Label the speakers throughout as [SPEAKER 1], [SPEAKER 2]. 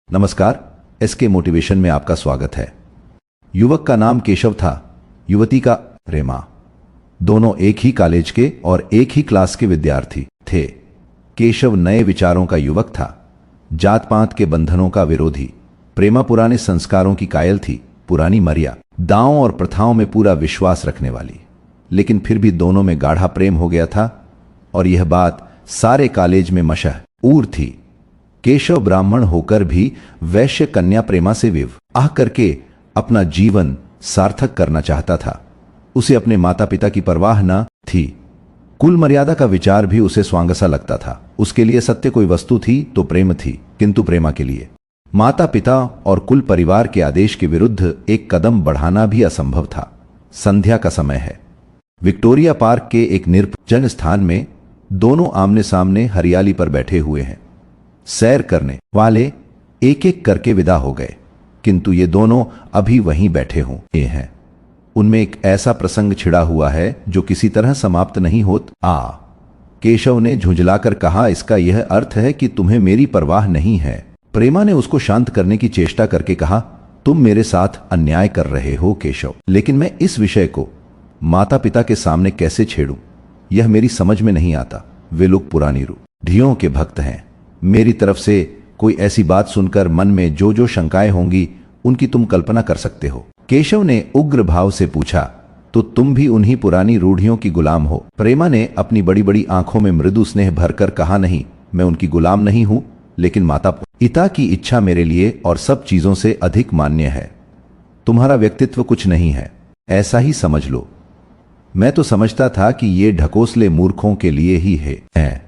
[SPEAKER 1] नमस्कार, SK motivation में आपका स्वागत है। युवक का नाम केशव था, युवती का प्रेमा। दोनों एक ही कॉलेज के और एक ही क्लास के विद्यार्थी थे। केशव नए विचारों का युवक था, जात पात के बंधनों का विरोधी। प्रेमा पुराने संस्कारों की कायल थी, पुरानी मर्यादाओं और प्रथाओं में पूरा विश्वास रखने वाली। लेकिन फिर भी दोनों में गाढ़ा प्रेम हो गया था और यह बात सारे कॉलेज में मशहूर थी। केशव ब्राह्मण होकर भी वैश्य कन्या प्रेमा से विवाह करके अपना जीवन सार्थक करना चाहता था। उसे अपने माता पिता की परवाह न थी। कुल मर्यादा का विचार भी उसे स्वांगसा लगता था। उसके लिए सत्य कोई वस्तु थी तो प्रेम थी, किंतु प्रेमा के लिए माता पिता और कुल परिवार के आदेश के विरुद्ध एक कदम बढ़ाना भी असंभव था। संध्या का समय है। विक्टोरिया पार्क के एक निर्जन स्थान में दोनों आमने सामने हरियाली पर बैठे हुए हैं। सैर करने वाले एक एक करके विदा हो गए, किंतु ये दोनों अभी वहीं बैठे हुए हैं। उनमें एक ऐसा प्रसंग छिड़ा हुआ है जो किसी तरह समाप्त नहीं होता। केशव ने झुंझलाकर कहा, इसका यह अर्थ है कि तुम्हें मेरी परवाह नहीं है। प्रेमा ने उसको शांत करने की चेष्टा करके कहा, तुम मेरे साथ अन्याय कर रहे हो केशव, लेकिन मैं इस विषय को माता पिता के सामने कैसे छेड़ूं, यह मेरी समझ में नहीं आता। वे लोग पुरानी रूढ़ियों के भक्त हैं। मेरी तरफ से कोई ऐसी बात सुनकर मन में जो जो शंकाएं होंगी उनकी तुम कल्पना कर सकते हो। केशव ने उग्र भाव से पूछा, तो तुम भी उन्हीं पुरानी रूढ़ियों की गुलाम हो? प्रेमा ने अपनी बड़ी बड़ी आंखों में मृदु स्नेह भरकर कहा, नहीं, मैं उनकी गुलाम नहीं हूं, लेकिन माता पिता की इच्छा मेरे लिए और सब चीजों से अधिक मान्य है। तुम्हारा व्यक्तित्व कुछ नहीं है, ऐसा ही समझ लो। मैं तो समझता था कि ये ढकोसले मूर्खों के लिए ही है,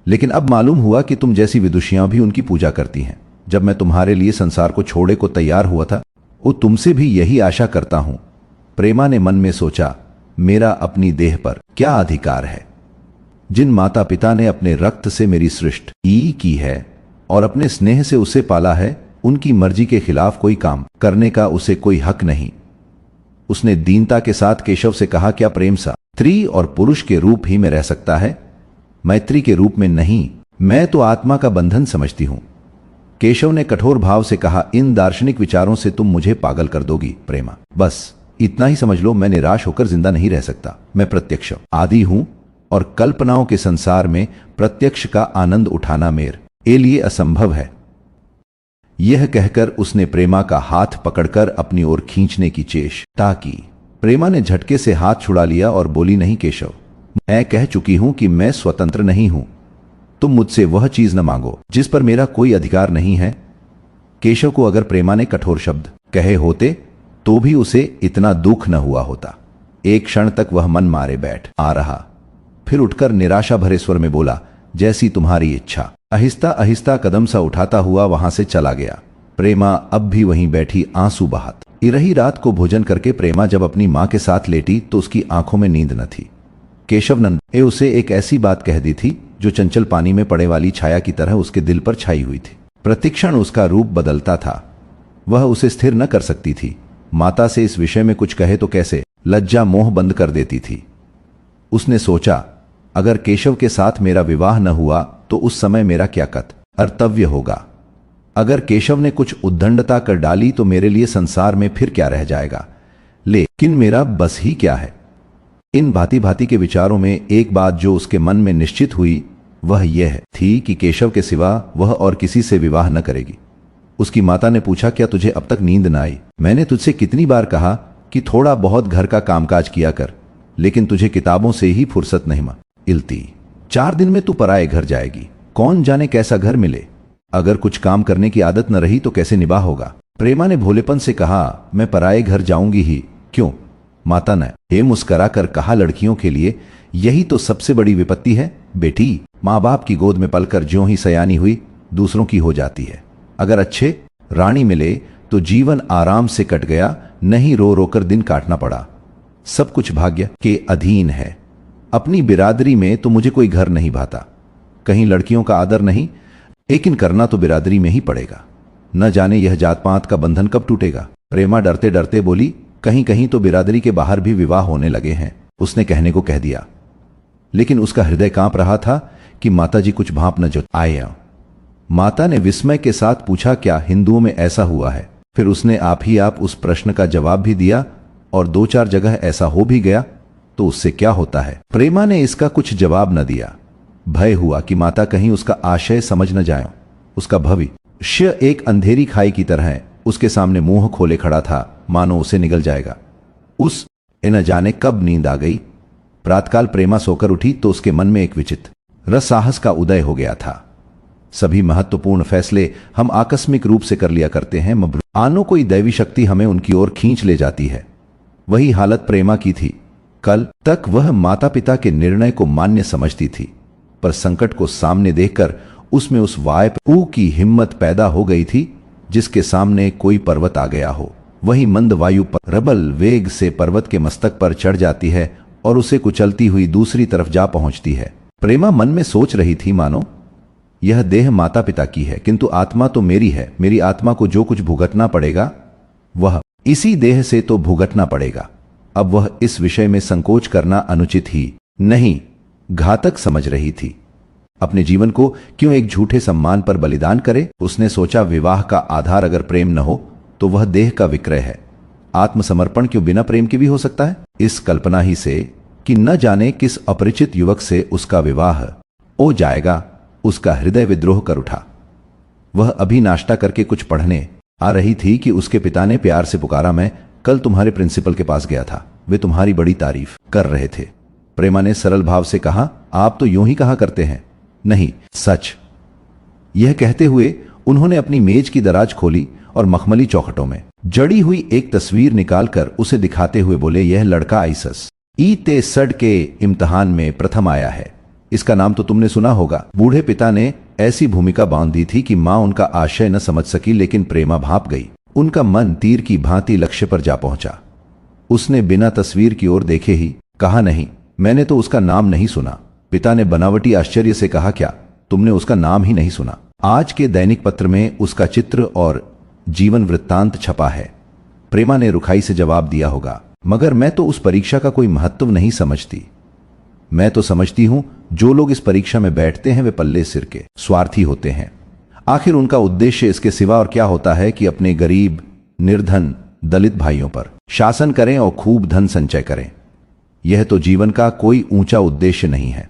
[SPEAKER 1] लेकिन अब मालूम हुआ कि तुम जैसी विदुषियां भी उनकी पूजा करती हैं। जब मैं तुम्हारे लिए संसार को छोड़े को तैयार हुआ था, वो तुमसे भी यही आशा करता हूं। प्रेमा ने मन में सोचा, मेरा अपनी देह पर क्या अधिकार है? जिन माता पिता ने अपने रक्त से मेरी सृष्टि की है और अपने स्नेह से उसे पाला है, उनकी मर्जी के खिलाफ कोई काम करने का उसे कोई हक नहीं। उसने दीनता के साथ केशव से कहा, क्या प्रेम स्त्री और पुरुष के रूप ही में रह सकता है, मैत्री के रूप में नहीं? मैं तो आत्मा का बंधन समझती हूं। केशव ने कठोर भाव से कहा, इन दार्शनिक विचारों से तुम मुझे पागल कर दोगी प्रेमा। बस इतना ही समझ लो, मैं निराश होकर जिंदा नहीं रह सकता। मैं प्रत्यक्ष आदि हूं और कल्पनाओं के संसार में प्रत्यक्ष का आनंद उठाना मेरे लिए असंभव है। यह कहकर उसने प्रेमा का हाथ पकड़कर अपनी ओर खींचने की चेष्टा की। प्रेमा ने झटके से हाथ छुड़ा लिया और बोली, नहीं केशव, मैं कह चुकी हूं कि मैं स्वतंत्र नहीं हूं। तुम मुझसे वह चीज न मांगो जिस पर मेरा कोई अधिकार नहीं है। केशव को अगर प्रेमा ने कठोर शब्द कहे होते तो भी उसे इतना दुख न हुआ होता। एक क्षण तक वह मन मारे बैठ आ रहा, फिर उठकर निराशा भरे स्वर में बोला, जैसी तुम्हारी इच्छा। आहिस्ता आहिस्ता कदम सा उठाता हुआ वहां से चला गया। प्रेमा अब भी वहीं बैठी आंसू बहाती रही। रात को भोजन करके प्रेमा जब अपनी मां के साथ लेटी तो उसकी आंखों में नींद न थी। केशव ने उसे एक ऐसी बात कह दी थी जो चंचल पानी में पड़े वाली छाया की तरह उसके दिल पर छाई हुई थी। प्रतिक्षण उसका रूप बदलता था। वह उसे स्थिर न कर सकती थी। माता से इस विषय में कुछ कहे तो कैसे? लज्जा मोह बंद कर देती थी। उसने सोचा, अगर केशव के साथ मेरा विवाह न हुआ तो उस समय मेरा क्या कर्तव्य होगा? अगर केशव ने कुछ उद्दंडता कर डाली तो मेरे लिए संसार में फिर क्या रह जाएगा? लेकिन मेरा बस ही क्या है? इन भांति भांति के विचारों में एक बात जो उसके मन में निश्चित हुई वह यह थी कि केशव के सिवा वह और किसी से विवाह न करेगी। उसकी माता ने पूछा, क्या तुझे अब तक नींद न आई? मैंने तुझसे कितनी बार कहा कि थोड़ा बहुत घर का कामकाज किया कर, लेकिन तुझे किताबों से ही फुर्सत नहीं मिलती। 4 दिन में तू पराए घर जाएगी, कौन जाने कैसा घर मिले। अगर कुछ काम करने की आदत न रही तो कैसे निभा होगा? प्रेमा ने भोलेपन से कहा, मैं पराए घर जाऊंगी ही क्यों? माता ने मुस्करा कर कहा, लड़कियों के लिए यही तो सबसे बड़ी विपत्ति है बेटी। माँ बाप की गोद में पलकर ज्यों ही सयानी हुई दूसरों की हो जाती है। अगर अच्छे रानी मिले तो जीवन आराम से कट गया, नहीं रो रोकर दिन काटना पड़ा। सब कुछ भाग्य के अधीन है। अपनी बिरादरी में तो मुझे कोई घर नहीं भाता। कहीं लड़कियों का आदर नहीं, लेकिन करना तो बिरादरी में ही पड़ेगा। न जाने यह जात पात का बंधन कब टूटेगा। प्रेमा डरते डरते बोली, कहीं कहीं तो बिरादरी के बाहर भी विवाह होने लगे हैं। उसने कहने को कह दिया, लेकिन उसका हृदय कांप रहा था कि माताजी कुछ भाप न जो आए। माता ने विस्मय के साथ पूछा, क्या हिंदुओं में ऐसा हुआ है? फिर उसने आप उस प्रश्न का जवाब भी दिया, और 2-4 जगह ऐसा हो भी गया तो उससे क्या होता है? प्रेमा ने इसका कुछ जवाब न दिया। भय हुआ कि माता कहीं उसका आशय समझ न जाए। उसका भविष्य एक अंधेरी खाई की तरह उसके सामने मुंह खोले खड़ा था, मानो उसे निगल जाएगा। न जाने कब नींद आ गई। प्रातकाल प्रेमा सोकर उठी तो उसके मन में एक विचित्र साहस का उदय हो गया था। सभी महत्वपूर्ण फैसले हम आकस्मिक रूप से कर लिया करते हैं, आनो कोई दैवी शक्ति हमें उनकी ओर खींच ले जाती है। वही हालत प्रेमा की थी। कल तक वह माता पिता के निर्णय को मान्य समझती थी, पर संकट को सामने देखकर उसमें उस वायु की हिम्मत पैदा हो गई थी जिसके सामने कोई पर्वत आ गया हो। वही मंद वायु प्रबल वेग से पर्वत के मस्तक पर चढ़ जाती है और उसे कुचलती हुई दूसरी तरफ जा पहुंचती है। प्रेमा मन में सोच रही थी, मानो यह देह माता पिता की है, किंतु आत्मा तो मेरी है। मेरी आत्मा को जो कुछ भुगतना पड़ेगा वह इसी देह से तो भुगतना पड़ेगा। अब वह इस विषय में संकोच करना अनुचित ही नहीं, घातक समझ रही थी। अपने जीवन को क्यों एक झूठे सम्मान पर बलिदान करे? उसने सोचा, विवाह का आधार अगर प्रेम न हो तो वह देह का विक्रय है। आत्मसमर्पण क्यों बिना प्रेम के भी हो सकता है? इस कल्पना ही से कि न जाने किस अपरिचित युवक से उसका विवाह हो जाएगा, उसका हृदय विद्रोह कर उठा। वह अभी नाश्ता करके कुछ पढ़ने आ रही थी कि उसके पिता ने प्यार से पुकारा, मैं कल तुम्हारे प्रिंसिपल के पास गया था, वे तुम्हारी बड़ी तारीफ कर रहे थे। प्रेमा ने सरल भाव से कहा, आप तो यूं ही कहा करते हैं। नहीं, सच। यह कहते हुए उन्होंने अपनी मेज की दराज खोली और मखमली चौखटों में जड़ी हुई एक तस्वीर निकालकर उसे दिखाते हुए बोले, यह लड़का ISSET के इम्तिहान में प्रथम आया है। इसका नाम तो तुमने सुना होगा। बूढ़े पिता ने ऐसी भूमिका बांध दी थी कि मां उनका आशय न समझ सकी, लेकिन प्रेमा भाप गई। उनका मन तीर की भांति लक्ष्य पर जा पहुंचा। उसने बिना तस्वीर की ओर देखे ही कहा, नहीं, मैंने तो उसका नाम नहीं सुना। पिता ने बनावटी आश्चर्य से कहा, क्या तुमने उसका नाम ही नहीं सुना? आज के दैनिक पत्र में उसका चित्र और जीवन वृत्तांत छपा है। प्रेमा ने रुखाई से जवाब दिया होगा, मगर मैं तो उस परीक्षा का कोई महत्व नहीं समझती। मैं तो समझती हूं जो लोग इस परीक्षा में बैठते हैं वे पल्ले सिर के स्वार्थी होते हैं। आखिर उनका उद्देश्य इसके सिवा और क्या होता है कि अपने गरीब, निर्धन, दलित भाइयों पर शासन करें और खूब धन संचय करें। यह तो जीवन का कोई ऊंचा उद्देश्य नहीं है।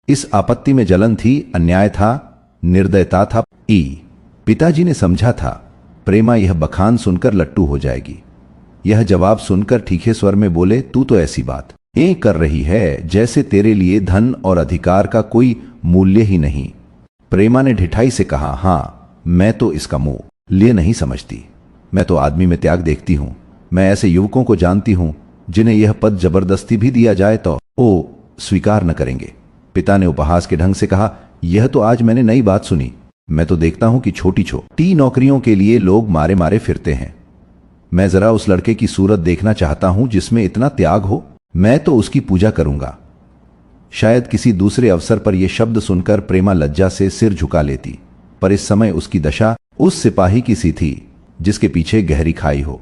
[SPEAKER 1] इस आपत्ति में जलन थी, अन्याय था, निर्दयता था। पिताजी ने समझा था प्रेमा यह बखान सुनकर लट्टू हो जाएगी। यह जवाब सुनकर तीखे स्वर में बोले, तू तो ऐसी बात कर रही है जैसे तेरे लिए धन और अधिकार का कोई मूल्य ही नहीं। प्रेमा ने ढिठाई से कहा, हां, मैं तो इसका मूल्य नहीं समझती। मैं तो आदमी में त्याग देखती हूं। मैं ऐसे युवकों को जानती हूं जिन्हें यह पद जबरदस्ती भी दिया जाए तो स्वीकार न करेंगे। पिता ने उपहास के ढंग से कहा, यह तो आज मैंने नई बात सुनी। मैं तो देखता हूं कि छोटी छोटी नौकरियों के लिए लोग मारे मारे फिरते हैं। मैं जरा उस लड़के की सूरत देखना चाहता हूं जिसमें इतना त्याग हो। मैं तो उसकी पूजा करूंगा। शायद किसी दूसरे अवसर पर यह शब्द सुनकर प्रेमा लज्जा से सिर झुका लेती, पर इस समय उसकी दशा उस सिपाही की सी थी जिसके पीछे गहरी खाई हो।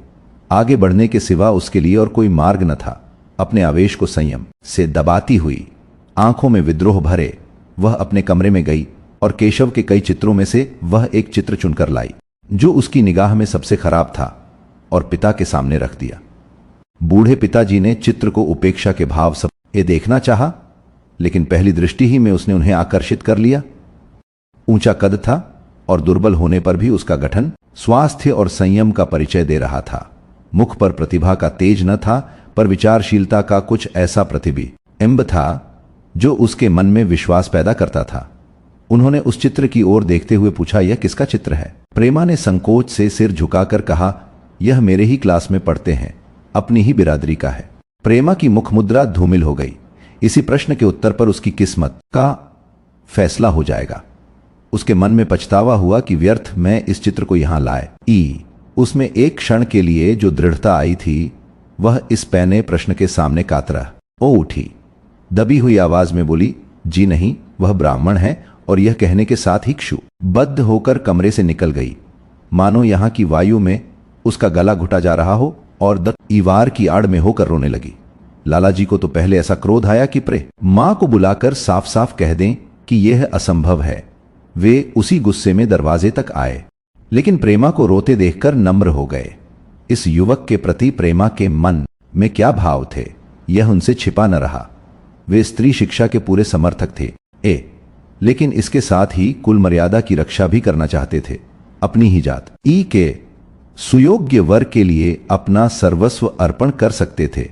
[SPEAKER 1] आगे बढ़ने के सिवा उसके लिए और कोई मार्ग न था। अपने आवेश को संयम से दबाती हुई, आंखों में विद्रोह भरे, वह अपने कमरे में गई और केशव के कई चित्रों में से वह एक चित्र चुनकर लाई जो उसकी निगाह में सबसे खराब था और पिता के सामने रख दिया। बूढ़े पिताजी ने चित्र को उपेक्षा के भाव से देखना चाहा, लेकिन पहली दृष्टि ही में उसने उन्हें आकर्षित कर लिया। ऊंचा कद था और दुर्बल होने पर भी उसका गठन स्वास्थ्य और संयम का परिचय दे रहा था। मुख पर प्रतिभा का तेज न था, पर विचारशीलता का कुछ ऐसा प्रतिबिंब था जो उसके मन में विश्वास पैदा करता था। उन्होंने उस चित्र की ओर देखते हुए पूछा, यह किसका चित्र है? प्रेमा ने संकोच से सिर झुकाकर कहा, यह मेरे ही क्लास में पढ़ते हैं, अपनी ही बिरादरी का है। प्रेमा की मुखमुद्रा धूमिल हो गई। इसी प्रश्न के उत्तर पर उसकी किस्मत का फैसला हो जाएगा। उसके मन में पछतावा हुआ कि व्यर्थ मैं इस चित्र को यहां लाए। उसमें एक क्षण के लिए जो दृढ़ता आई थी वह इस पैने प्रश्न के सामने कातरा उठी। दबी हुई आवाज में बोली, जी नहीं, वह ब्राह्मण है। और यह कहने के साथ ही क्षुब्ध होकर कमरे से निकल गई, मानो यहां की वायु में उसका गला घुटा जा रहा हो, और दीवार की आड़ में होकर रोने लगी। लालाजी को तो पहले ऐसा क्रोध आया कि मां को बुलाकर साफ साफ कह दें कि यह असंभव है। वे उसी गुस्से में दरवाजे तक आए, लेकिन प्रेमा को रोते देखकर नम्र हो गए। इस युवक के प्रति प्रेमा के मन में क्या भाव थे, यह उनसे छिपा न रहा। वे स्त्री शिक्षा के पूरे समर्थक थे, लेकिन इसके साथ ही कुल मर्यादा की रक्षा भी करना चाहते थे। अपनी ही जात ई के सुयोग्य वर्ग के लिए अपना सर्वस्व अर्पण कर सकते थे,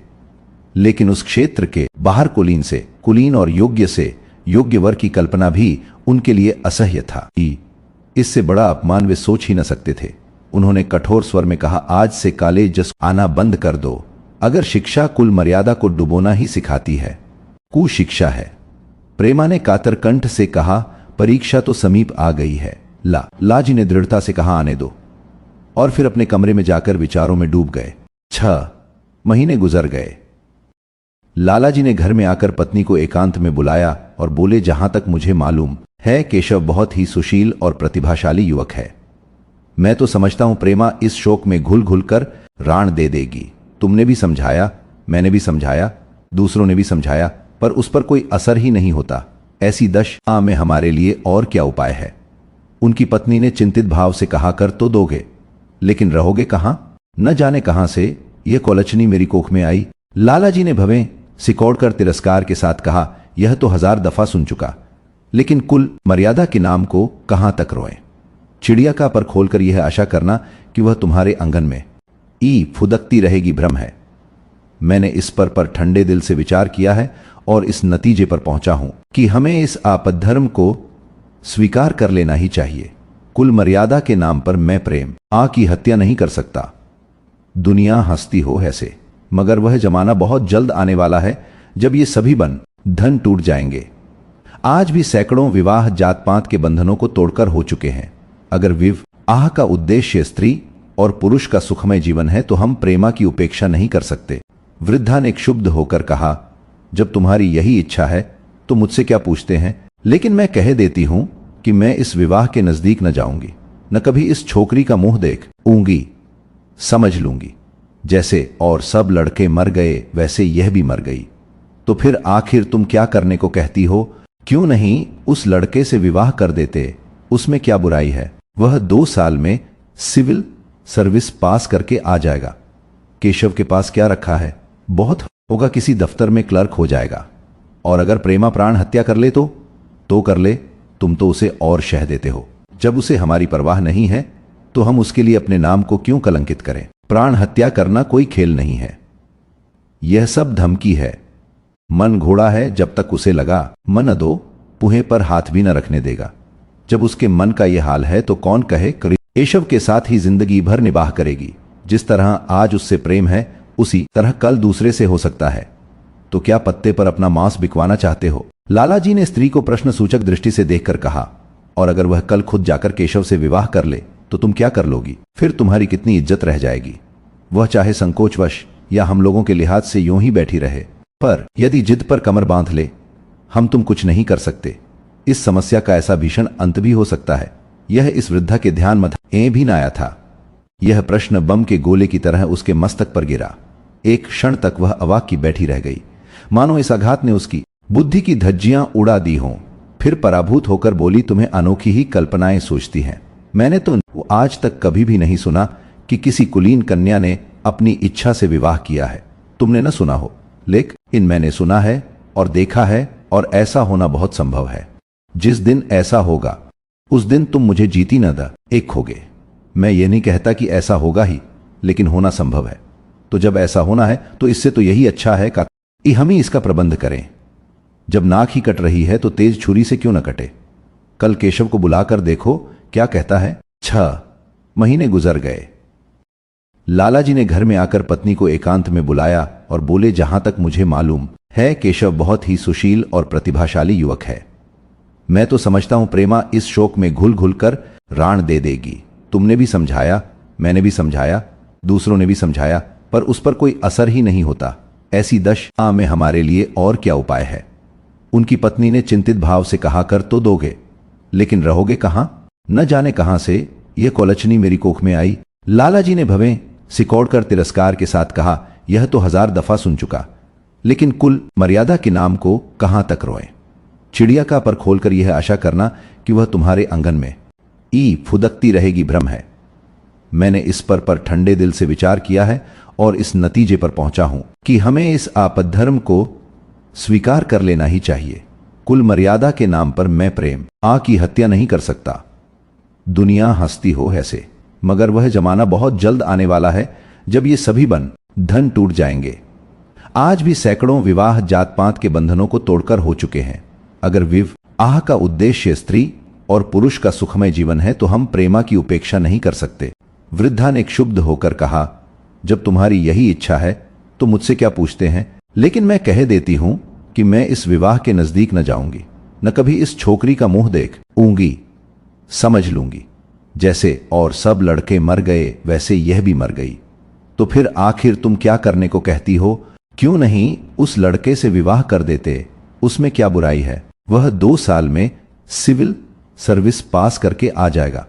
[SPEAKER 1] लेकिन उस क्षेत्र के बाहर कुलीन और योग्य से योग्य वर्ग की कल्पना भी उनके लिए असह्य था। इससे बड़ा अपमान वे सोच ही न सकते थे। उन्होंने कठोर स्वर में कहा, आज से कॉलेज आना बंद कर दो। अगर शिक्षा कुल मर्यादा को डुबोना ही सिखाती है, कुशिक्षा है। प्रेमा ने कातर कंठ से कहा, परीक्षा तो समीप आ गई है। लालाजी ने दृढ़ता से कहा, आने दो, और फिर अपने कमरे में जाकर विचारों में डूब गए। 6 महीने गुजर गए। लालाजी ने घर में आकर पत्नी को एकांत में बुलाया और बोले, जहां तक मुझे मालूम है केशव बहुत ही सुशील और प्रतिभाशाली युवक है। मैं तो समझता हूं प्रेमा इस शोक में घुल घुल कर राण दे देगी। तुमने भी समझाया, मैंने भी समझाया, दूसरों ने भी समझाया, पर उस पर कोई असर ही नहीं होता। ऐसी दशा में हमारे लिए और क्या उपाय है? उनकी पत्नी ने चिंतित भाव से कहा, कर तो दोगे, लेकिन रहोगे कहां? न जाने कहां से यह कोलचनी मेरी कोख में आई। लालाजी ने भवें सिकोड़कर तिरस्कार के साथ कहा, यह तो 1000 दफा सुन चुका, लेकिन कुल मर्यादा के नाम को कहां तक रोएं? चिड़िया का पर खोलकर यह आशा करना कि वह तुम्हारे आंगन में फुदकती रहेगी भ्रम है। मैंने इस पर ठंडे दिल से विचार किया है और इस नतीजे पर पहुंचा हूं कि हमें इस आपद्धर्म को स्वीकार कर लेना ही चाहिए। कुल मर्यादा के नाम पर मैं प्रेम की हत्या नहीं कर सकता। दुनिया हंसती हो ऐसे, मगर वह जमाना बहुत जल्द आने वाला है जब ये सभी धन टूट जाएंगे। आज भी सैकड़ों विवाह जात पात के बंधनों को तोड़कर हो चुके हैं। अगर विवाह का उद्देश्य स्त्री और पुरुष का सुखमय जीवन है तो हम प्रेमा की उपेक्षा नहीं कर सकते। वृद्धा ने क्षुब्ध होकर कहा, जब तुम्हारी यही इच्छा है तो मुझसे क्या पूछते हैं? लेकिन मैं कह देती हूं कि मैं इस विवाह के नजदीक न जाऊंगी, न कभी इस छोकरी का मुंह देख ऊंगी। समझ लूंगी जैसे और सब लड़के मर गए वैसे यह भी मर गई। तो फिर आखिर तुम क्या करने को कहती हो? क्यों नहीं उस लड़के से विवाह कर देते? उसमें क्या बुराई है? वह 2 साल में सिविल सर्विस पास करके आ जाएगा। केशव के पास क्या रखा है? बहुत होगा, किसी दफ्तर में क्लर्क हो जाएगा। और अगर प्रेमा प्राण हत्या कर ले तो कर ले। तुम तो उसे और शह देते हो। जब उसे हमारी परवाह नहीं है तो हम उसके लिए अपने नाम को क्यों कलंकित करें? प्राण हत्या करना कोई खेल नहीं है, यह सब धमकी है। मन घोड़ा है, जब तक उसे लगा मन दो पुहे पर हाथ भी न रखने देगा। जब उसके मन का यह हाल है तो कौन कहे केशव के साथ ही जिंदगी भर निबाह करेगी। जिस तरह आज उससे प्रेम है उसी तरह कल दूसरे से हो सकता है। तो क्या पत्ते पर अपना मांस बिकवाना चाहते हो? लालाजी ने स्त्री को प्रश्न सूचक दृष्टि से देखकर कहा, और अगर वह कल खुद जाकर केशव से विवाह कर ले तो तुम क्या कर लोगी? फिर तुम्हारी कितनी इज्जत रह जाएगी? वह चाहे संकोचवश या हम लोगों के लिहाज से यूं ही बैठी रहे, पर यदि जिद पर कमर बांध ले, हम तुम कुछ नहीं कर सकते। इस समस्या का ऐसा भीषण अंत भी हो सकता है। यह इस वृद्धा के ध्यान में भी न आया था। यह प्रश्न बम के गोले की तरह उसके मस्तक पर गिरा। एक क्षण तक वह अवाक की बैठी रह गई, मानो इस आघात ने उसकी बुद्धि की धज्जियां उड़ा दी हों। फिर पराभूत होकर बोली, तुम्हें अनोखी ही कल्पनाएं सोचती हैं। मैंने तो आज तक कभी भी नहीं सुना कि किसी कुलीन कन्या ने अपनी इच्छा से विवाह किया है। तुमने न सुना हो, लेकिन मैंने सुना है और देखा है, और ऐसा होना बहुत संभव है। जिस दिन ऐसा होगा उस दिन तुम मुझे जीती न एक खोगे। मैं ये नहीं कहता कि ऐसा होगा ही, लेकिन होना संभव है। तो जब ऐसा होना है तो इससे तो यही अच्छा है कि हम ही इसका प्रबंध करें। जब नाक ही कट रही है तो तेज छुरी से क्यों न कटे? कल केशव को बुलाकर देखो क्या कहता है। 6 महीने गुजर गए। लालाजी ने घर में आकर पत्नी को एकांत में बुलाया और बोले, जहां तक मुझे मालूम है केशव बहुत ही सुशील और प्रतिभाशाली युवक है। मैं तो समझता हूं प्रेमा इस शोक में घुल घुल कर राण दे देगी। तुमने भी समझाया, मैंने भी समझाया, दूसरों ने भी समझाया, पर उस पर कोई असर ही नहीं होता। ऐसी दशा में हमारे लिए और क्या उपाय है? उनकी पत्नी ने चिंतित भाव से कहा, कर तो दोगे, लेकिन रहोगे कहां? न जाने कहां से यह कोलचनी मेरी कोख में आई। लालाजी ने भवें सिकोड़कर तिरस्कार के साथ कहा, यह तो 1000 दफा सुन चुका, लेकिन कुल मर्यादा के नाम को कहां तक रोएं? चिड़िया का पर खोलकर यह आशा करना कि वह तुम्हारे आंगन में फुदकती रहेगी भ्रम है। मैंने इस पर ठंडे दिल से विचार किया है और इस नतीजे पर पहुंचा हूं कि हमें इस आपद्धर्म को स्वीकार कर लेना ही चाहिए। कुल मर्यादा के नाम पर मैं प्रेम की हत्या नहीं कर सकता। दुनिया हंसती हो ऐसे, मगर वह जमाना बहुत जल्द आने वाला है जब ये सभी धन टूट जाएंगे। आज भी सैकड़ों विवाह जात पात के बंधनों को तोड़कर हो चुके हैं। अगर विवाह का उद्देश्य स्त्री और पुरुष का सुखमय जीवन है तो हम प्रेमा की उपेक्षा नहीं कर सकते। वृद्धा ने क्षुब्ध होकर कहा, जब तुम्हारी यही इच्छा है तो मुझसे क्या पूछते हैं? लेकिन मैं कह देती हूं कि मैं इस विवाह के नजदीक न जाऊंगी, न कभी इस छोकरी का मुंह देख ऊंगी। समझ लूंगी जैसे और सब लड़के मर गए वैसे यह भी मर गई। तो फिर आखिर तुम क्या करने को कहती हो? क्यों नहीं उस लड़के से विवाह कर देते? उसमें क्या बुराई है? वह 2 साल में सिविल सर्विस पास करके आ जाएगा।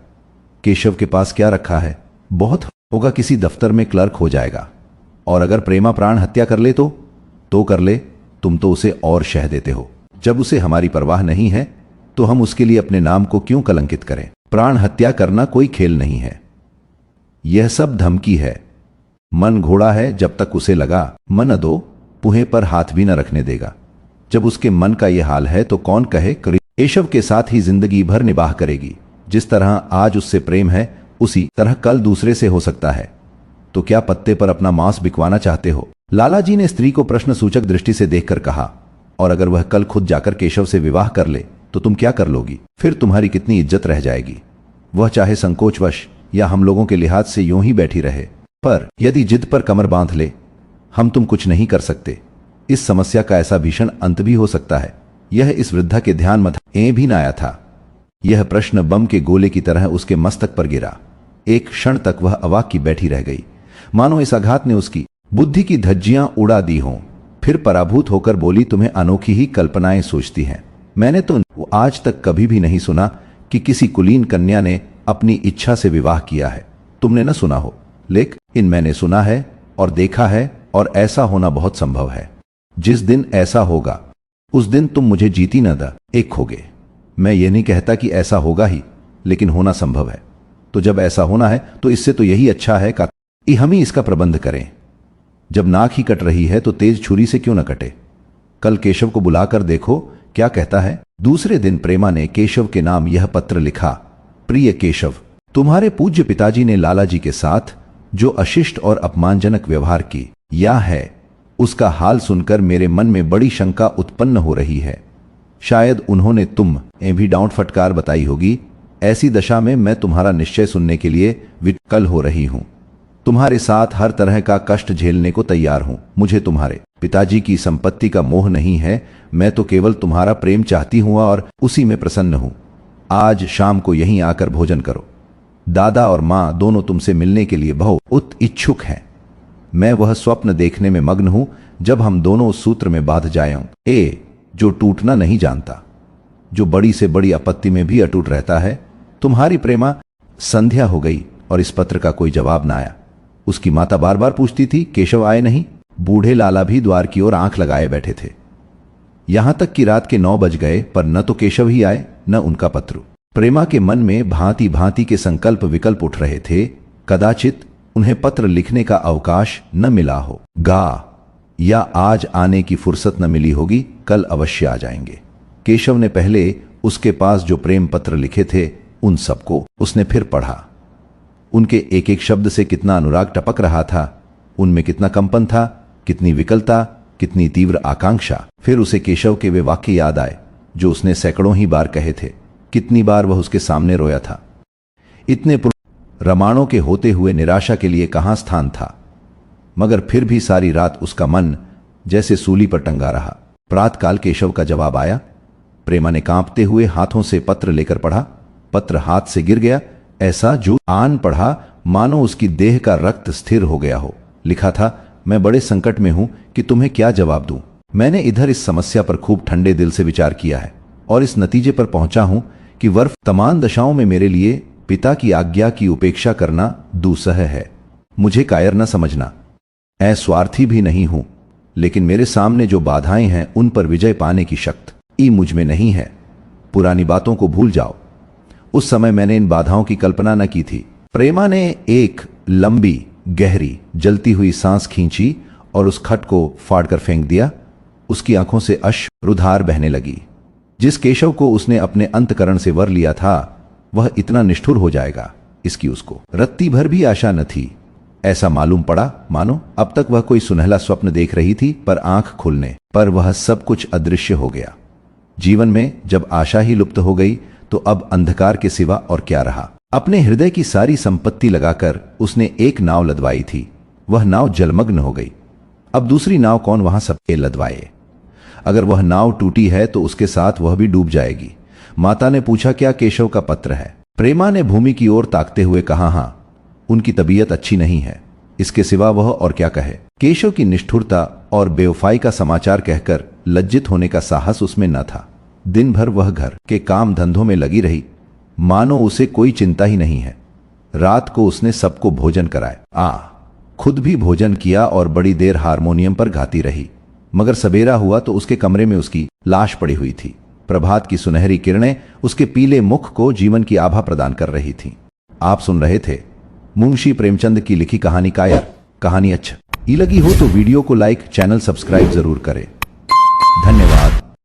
[SPEAKER 1] केशव के पास क्या रखा है? बहुत होगा, किसी दफ्तर में क्लर्क हो जाएगा। और अगर प्रेमा प्राण हत्या कर ले तो कर ले। तुम तो उसे और शह देते हो। जब उसे हमारी परवाह नहीं है तो हम उसके लिए अपने नाम को क्यों कलंकित करें? प्राण हत्या करना कोई खेल नहीं है, यह सब धमकी है। मन घोड़ा है, जब तक उसे लगा मन दो पुहे पर हाथ भी न रखने देगा। जब उसके मन का यह हाल है तो कौन कहे केशव के साथ ही जिंदगी भर निबाह करेगी। जिस तरह आज उससे प्रेम है उसी तरह कल दूसरे से हो सकता है। तो क्या पत्ते पर अपना मांस बिकवाना चाहते हो? लालाजी ने स्त्री को प्रश्न सूचक दृष्टि से देखकर कहा, और अगर वह कल खुद जाकर केशव से विवाह कर ले तो तुम क्या कर लोगी? फिर तुम्हारी कितनी इज्जत रह जाएगी? वह चाहे संकोचवश या हम लोगों के लिहाज से यूं ही बैठी रहे, पर यदि जिद पर कमर बांध ले, हम तुम कुछ नहीं कर सकते। इस समस्या का ऐसा भीषण अंत भी हो सकता है। यह इस वृद्धा के ध्यान में भी न आया था। यह प्रश्न बम के गोले की तरह उसके मस्तक पर गिरा। एक क्षण तक वह अवाक की बैठी रह गई, मानो इस आघात ने उसकी बुद्धि की धज्जियां उड़ा दी हों। फिर पराभूत होकर बोली, तुम्हें अनोखी ही कल्पनाएं सोचती हैं। मैंने तो आज तक कभी भी नहीं सुना कि किसी कुलीन कन्या ने अपनी इच्छा से विवाह किया है। तुमने न सुना हो, लेकिन मैंने सुना है और देखा है, और ऐसा होना बहुत संभव है। जिस दिन ऐसा होगा उस दिन तुम मुझे जीती न एक खोगे। मैं ये नहीं कहता कि ऐसा होगा ही, लेकिन होना संभव है। तो जब ऐसा होना है तो इससे तो यही अच्छा है कि हम ही इसका प्रबंध करें। जब नाक ही कट रही है तो तेज छुरी से क्यों न कटे? कल केशव को बुलाकर देखो क्या कहता है। दूसरे दिन प्रेमा ने केशव के नाम यह पत्र लिखा, प्रिय केशव, तुम्हारे पूज्य पिताजी ने लालाजी के साथ जो अशिष्ट और अपमानजनक व्यवहार किया है उसका हाल सुनकर मेरे मन में बड़ी शंका उत्पन्न हो रही है। शायद उन्होंने तुम्हें भी डांट फटकार बताई होगी। ऐसी दशा में मैं तुम्हारा निश्चय सुनने के लिए विकल हो रही हूं। तुम्हारे साथ हर तरह का कष्ट झेलने को तैयार हूं। मुझे तुम्हारे पिताजी की संपत्ति का मोह नहीं है, मैं तो केवल तुम्हारा प्रेम चाहती हूं और उसी में प्रसन्न हूं। आज शाम को यहीं आकर भोजन करो। दादा और मां दोनों तुमसे मिलने के लिए बहुत इच्छुक हैं। मैं वह स्वप्न देखने में मग्न हूं जब हम दोनों उस सूत्र में बांध जाएं, जो टूटना नहीं जानता, जो बड़ी से बड़ी आपत्ति में भी अटूट रहता है। तुम्हारी प्रेमा। संध्या हो गई और इस पत्र का कोई जवाब न आया। उसकी माता बार बार पूछती थी, केशव आए नहीं? बूढ़े लाला भी द्वार की ओर आंख लगाए बैठे थे। यहां तक कि रात के 9 बज गए पर न तो केशव ही आए न उनका पत्र। प्रेमा के मन में भांति भांति के संकल्प विकल्प उठ रहे थे। कदाचित उन्हें पत्र लिखने का अवकाश न मिला होगा, या आज आने की फुर्सत न मिली होगी, कल अवश्य आ जाएंगे। केशव ने पहले उसके पास जो प्रेम पत्र लिखे थे उन सबको उसने फिर पढ़ा। उनके एक एक शब्द से कितना अनुराग टपक रहा था, उनमें कितना कंपन था, कितनी विकलता, कितनी तीव्र आकांक्षा। फिर उसे केशव के वे वाक्य याद आए जो उसने सैकड़ों ही बार कहे थे। कितनी बार वह उसके सामने रोया था। इतने रमाणों के होते हुए निराशा के लिए कहां स्थान था, मगर फिर भी सारी रात उसका मन जैसे सूली पर टंगा रहा। प्रातकाल केशव का जवाब आया। प्रेमा ने कांपते हुए हाथों से पत्र लेकर पढ़ा। पत्र हाथ से गिर गया, ऐसा जो आन पढ़ा मानो उसकी देह का रक्त स्थिर हो गया हो। लिखा था, मैं बड़े संकट में हूं कि तुम्हें क्या जवाब दूं। मैंने इधर इस समस्या पर खूब ठंडे दिल से विचार किया है और इस नतीजे पर पहुंचा हूं कि वर्तमान दशाओं में मेरे लिए पिता की आज्ञा की उपेक्षा करना दुस्सह है। मुझे कायर न समझना, स्वार्थी भी नहीं हूं, लेकिन मेरे सामने जो बाधाएं हैं उन पर विजय पाने की शक्ति ई मुझ में नहीं है। पुरानी बातों को भूल जाओ। उस समय मैंने इन बाधाओं की कल्पना न की थी। प्रेमा ने एक लंबी गहरी जलती हुई सांस खींची और उस खट को फाड़कर फेंक दिया। उसकी आंखों से अश्रुधार बहने लगी। जिस केशव को उसने अपने अंतकरण से वर लिया था वह इतना निष्ठुर हो जाएगा, इसकी उसको रत्ती भर भी आशा न थी। ऐसा मालूम पड़ा मानो अब तक वह कोई सुनहला स्वप्न देख रही थी, पर आंख खुलने पर वह सब कुछ अदृश्य हो गया। जीवन में जब आशा ही लुप्त हो गई तो अब अंधकार के सिवा और क्या रहा। अपने हृदय की सारी संपत्ति लगाकर उसने एक नाव लदवाई थी। वह नाव जलमग्न हो गई। अब दूसरी नाव कौन वहां सबके लदवाए। अगर वह नाव टूटी है तो उसके साथ वह भी डूब जाएगी। माता ने पूछा, क्या केशव का पत्र है? प्रेमा ने भूमि की ओर ताकते हुए कहा, हां, उनकी तबीयत अच्छी नहीं है। इसके सिवा वह और क्या कहे। केशव की निष्ठुरता और बेवफाई का समाचार कहकर लज्जित होने का साहस उसमें न था। दिन भर वह घर के काम धंधों में लगी रही, मानो उसे कोई चिंता ही नहीं है। रात को उसने सबको भोजन कराया, खुद भी भोजन किया और बड़ी देर हारमोनियम पर गाती रही। मगर सवेरा हुआ तो उसके कमरे में उसकी लाश पड़ी हुई थी। प्रभात की सुनहरी किरणें उसके पीले मुख को जीवन की आभा प्रदान कर रही थीं। आप सुन रहे थे मुंशी प्रेमचंद की लिखी कहानी कायर। कहानी अच्छा लगी हो तो वीडियो को लाइक, चैनल सब्सक्राइब जरूर करें। धन्यवाद।